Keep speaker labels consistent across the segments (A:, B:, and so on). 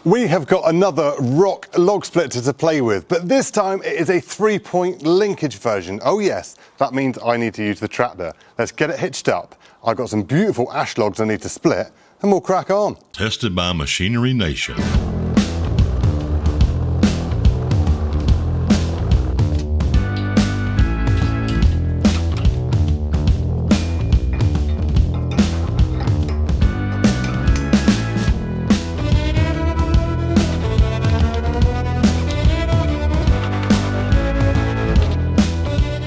A: We have got another Rock log splitter to play with, but this time it is a 3-point linkage version. Oh yes, that means I need to use the tractor. Let's get it hitched up. I've got some beautiful ash logs I need to split, and we'll crack on.
B: Tested by Machinery Nation.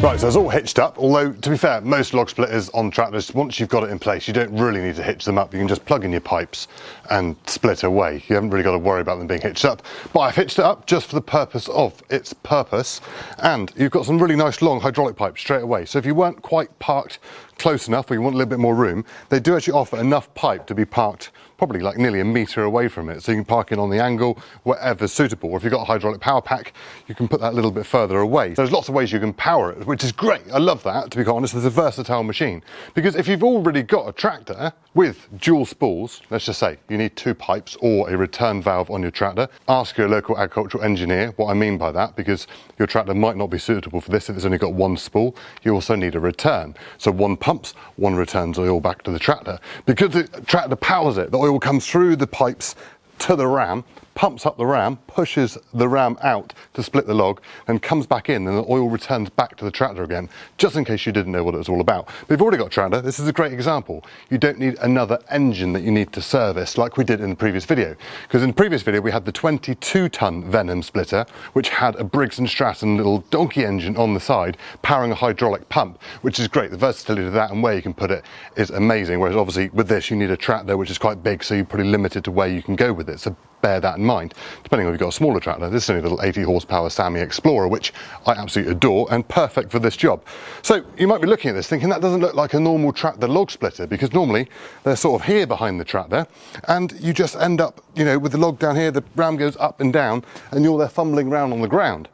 A: Right, so it's all hitched up, although to be fair, most log splitters on tractors, once you've got it in place, you don't really need to hitch them up. You can just plug in your pipes and split away. You haven't really got to worry about them being hitched up. But I've hitched it up just for the purpose of its purpose. And you've got some really nice long hydraulic pipes straight away. So if you weren't quite parked close enough or you want a little bit more room, they do actually offer enough pipe to be parked probably like nearly a metre away from it, so you can park it on the angle, whatever's suitable. Or if you've got a hydraulic power pack, you can put that a little bit further away. There's lots of ways you can power it, which is great. I love that, to be quite honest. It's a versatile machine. Because if you've already got a tractor with dual spools, let's just say you need 2 pipes or a return valve on your tractor, ask your local agricultural engineer what I mean by that, because your tractor might not be suitable for this if it's only got 1 spool. You also need a return. So 1 pumps, 1 returns oil back to the tractor. Because the tractor powers it, the oil comes through the pipes to the ram, pumps up the ram, pushes the ram out to split the log, and comes back in, and the oil returns back to the tractor again, just in case you didn't know what it was all about. But if you've already got a tractor, this is a great example. You don't need another engine that you need to service like we did in the previous video. Because in the previous video we had the 22-ton Venom splitter, which had a Briggs & Stratton little donkey engine on the side powering a hydraulic pump, which is great. The versatility of that and where you can put it is amazing. Whereas obviously with this you need a tractor which is quite big, so you're pretty limited to where you can go with it. So bear that in mind. Depending on if you've got a smaller tractor, this is only a little 80 horsepower Sammy Explorer, which I absolutely adore and perfect for this job. So you might be looking at this thinking that doesn't look like a normal tractor log splitter, because normally they're sort of here behind the tractor and you just end up, you know, with the log down here, the ram goes up and down and you're there fumbling around on the ground.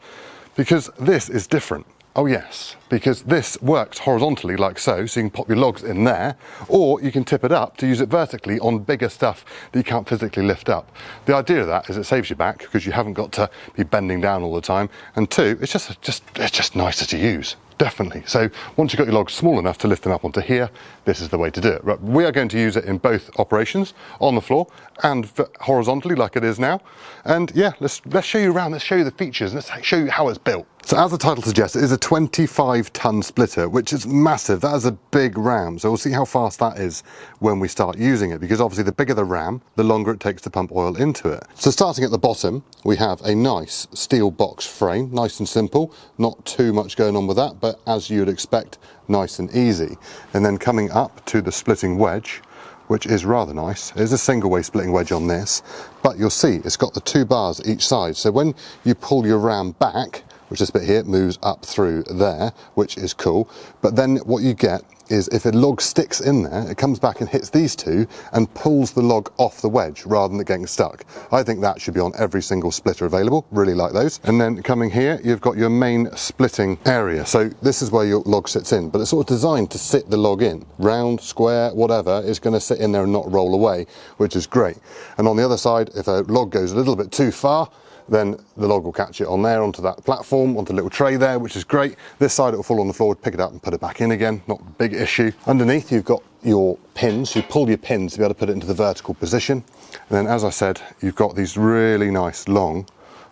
A: Because this is different. Oh yes, because this works horizontally like so, so you can pop your logs in there, or you can tip it up to use it vertically on bigger stuff that you can't physically lift up. The idea of that is it saves you back because you haven't got to be bending down all the time, and 2, it's just nicer to use. Definitely. So once you've got your logs small enough to lift them up onto here, this is the way to do it. Right, we are going to use it in both operations, on the floor and horizontally like it is now. And yeah, let's show you around, let's show you the features, and let's show you how it's built. So as the title suggests, it is a 25-ton splitter, which is massive. That is a big ram. So we'll see how fast that is when we start using it, because obviously the bigger the ram, the longer it takes to pump oil into it. So starting at the bottom, we have a nice steel box frame, nice and simple, not too much going on with that, but as you'd expect, nice and easy. And then coming up to the splitting wedge, which is rather nice. There's a single way splitting wedge on this, but you'll see it's got the 2 bars each side. So when you pull your ram back, which this bit here moves up through there, which is cool. But then what you get is if a log sticks in there, it comes back and hits these 2 and pulls the log off the wedge rather than it getting stuck. I think that should be on every single splitter available. Really like those. And then coming here, you've got your main splitting area. So this is where your log sits in, but it's sort of designed to sit the log in. Round, square, whatever, it's going to sit in there and not roll away, which is great. And on the other side, if a log goes a little bit too far, then the log will catch it on there, onto that platform, onto a little tray there, which is great. This side it will fall on the floor, pick it up and put it back in again, not a big issue. Underneath you've got your pins, you pull your pins to be able to put it into the vertical position. And then as I said, you've got these really nice long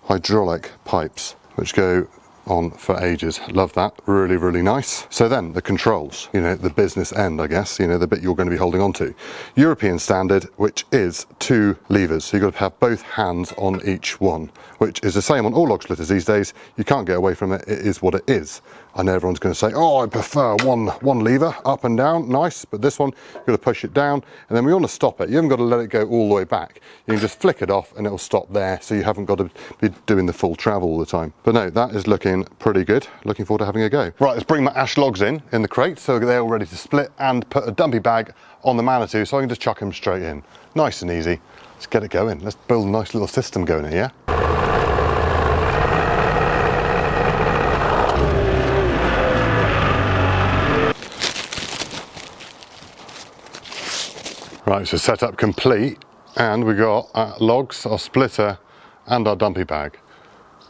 A: hydraulic pipes, which go on for ages. Love that, really, really nice. So then the controls, you know, the business end, I guess, you know, the bit you're going to be holding on to. European standard, which is 2 levers. So you've got to have both hands on each one, which is the same on all log splitters these days. You can't get away from it. It is what it is. I know everyone's going to say, oh, I prefer one lever, up and down, nice, but this one, you've got to push it down, and then we want to stop it. You haven't got to let it go all the way back. You can just flick it off and it'll stop there, so you haven't got to be doing the full travel all the time. But no, that is looking pretty good. Looking forward to having a go. Right, let's bring my ash logs in the crate, so they're all ready to split, and put a dumpy bag on the Manitou, so I can just chuck them straight in. Nice and easy. Let's get it going. Let's build a nice little system going here, yeah? Right, so setup complete. And we got our logs, our splitter, and our dumpy bag.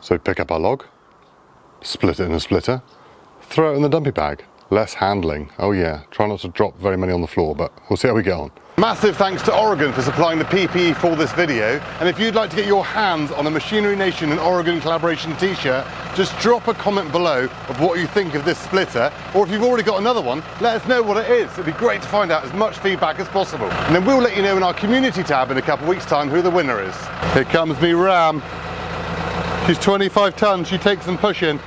A: So pick up our log, split it in a splitter, throw it in the dumpy bag. Less handling. Oh yeah, try not to drop very many on the floor, but we'll see how we get on. Massive thanks to Oregon for supplying the PPE for this video. And if you'd like to get your hands on a Machinery Nation and Oregon collaboration t-shirt, just drop a comment below of what you think of this splitter. Or if you've already got another one, let us know what it is. It'd be great to find out as much feedback as possible. And then we'll let you know in our community tab in a couple of weeks' time who the winner is. Here comes me Ram. She's 25 tons, she takes some pushing.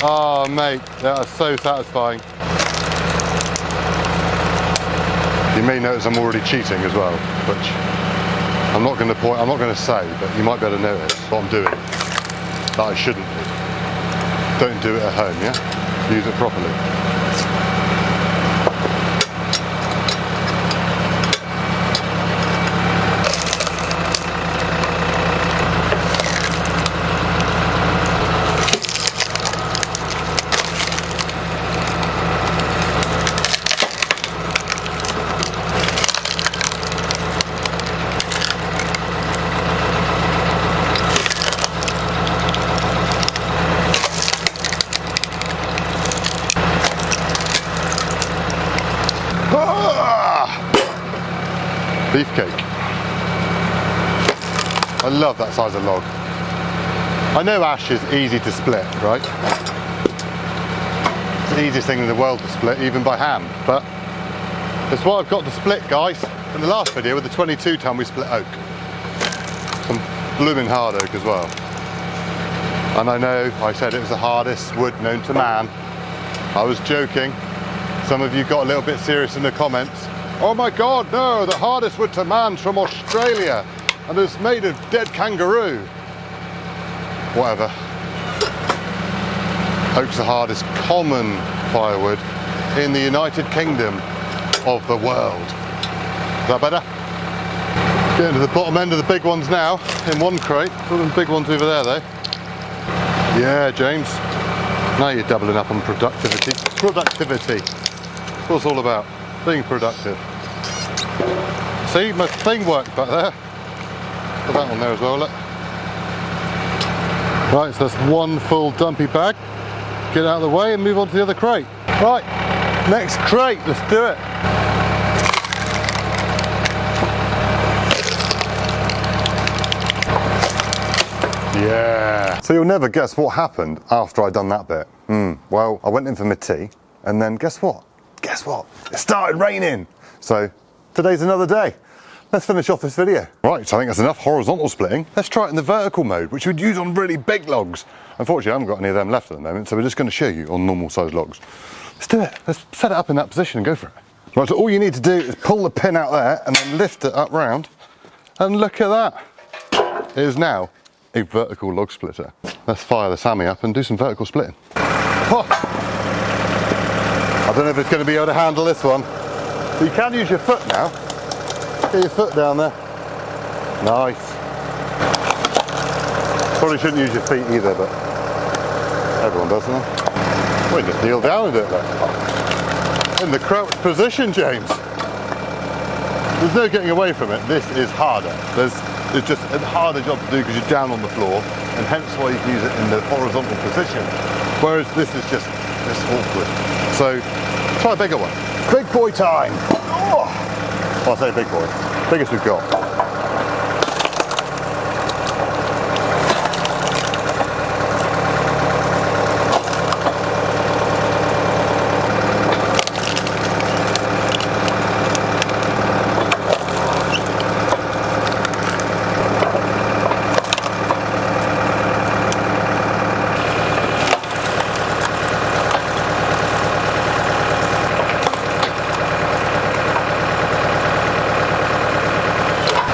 A: Oh mate, that is so satisfying. You may notice I'm already cheating as well, which I'm not going to say, but you might be able to notice what I'm doing that I shouldn't do. Don't do it at home, yeah? Use it properly. Beefcake. I love that size of log. I know ash is easy to split, right? It's the easiest thing in the world to split, even by hand, but it's what I've got to split, guys. In the last video with the 22 ton we split oak. Some blooming hard oak as well. And I know I said it was the hardest wood known to man. I was joking. Some of you got a little bit serious in the comments. Oh my God, no, the hardest wood to man's from Australia and it's made of dead kangaroo. Whatever. Oak's the hardest common firewood in the United Kingdom of the world. Is that better? Getting to the bottom end of the big ones now in one crate. All them big ones over there though. Yeah, James. Now you're doubling up on productivity. Productivity. That's what it's all about. Being productive. See, my thing worked back there. Put that one there as well, look. Right, so that's one full dumpy bag. Get out of the way and move on to the other crate. Right, next crate, let's do it. Yeah. So you'll never guess what happened after I'd done that bit. Well, I went in for my tea and then guess what? Guess what? It started raining. So today's another day. Let's finish off this video. Right, so I think that's enough horizontal splitting. Let's try it in the vertical mode, which we'd use on really big logs. Unfortunately, I haven't got any of them left at the moment, so we're just going to show you on normal sized logs. Let's do it. Let's set it up in that position and go for it. Right, so all you need to do is pull the pin out there and then lift it up round. And look at that. It is now a vertical log splitter. Let's fire the Sammy up and do some vertical splitting. Oh. I don't know if it's going to be able to handle this one. But you can use your foot now. Get your foot down there. Nice. Probably shouldn't use your feet either, but everyone does, doesn't it? Well, just kneel down and do it then. In the crouched position, James. There's no getting away from it. This is harder. It's just a harder job to do because you're down on the floor, and hence why you can use it in the horizontal position. Whereas this is just awkward. So try a bigger one. Big boy time. Oh. Well, I say big boy. Biggest we've got.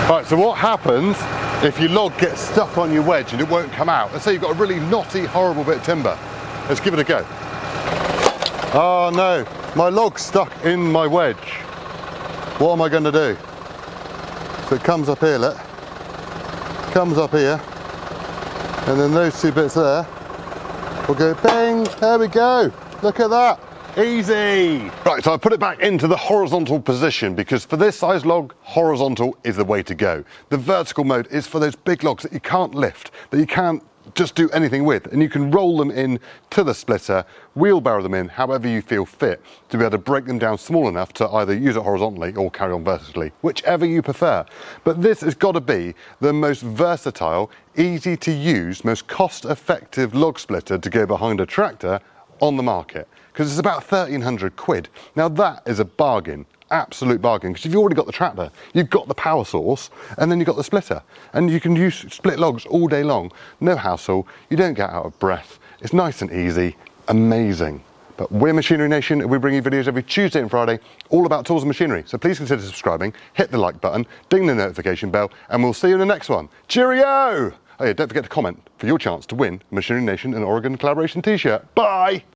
A: Right, so what happens if your log gets stuck on your wedge and it won't come out? Let's say you've got a really knotty, horrible bit of timber. Let's give it a go. Oh no, my log's stuck in my wedge. What am I going to do? So it comes up here, look. Comes up here. And then those two bits there will go bang, there we go. Look at that. Easy! Right, so I put it back into the horizontal position because for this size log, horizontal is the way to go. The vertical mode is for those big logs that you can't lift, that you can't just do anything with, and you can roll them in to the splitter, wheelbarrow them in however you feel fit to be able to break them down small enough to either use it horizontally or carry on vertically, whichever you prefer. But this has got to be the most versatile, easy to use, most cost-effective log splitter to go behind a tractor on the market, because it's about 1,300 quid. Now that is a bargain. Absolute bargain, because you've already got the tractor, you've got the power source, and then you've got the splitter, and you can use split logs all day long, no hassle, you don't get out of breath, it's nice and easy, amazing. But we're Machinery Nation, and we bring you videos every Tuesday and Friday all about tools and machinery, so please consider subscribing, hit the like button, ding the notification bell, and we'll see you in the next one. Cheerio! Oh yeah, don't forget to comment for your chance to win a Machinery Nation and Oregon collaboration t-shirt. Bye!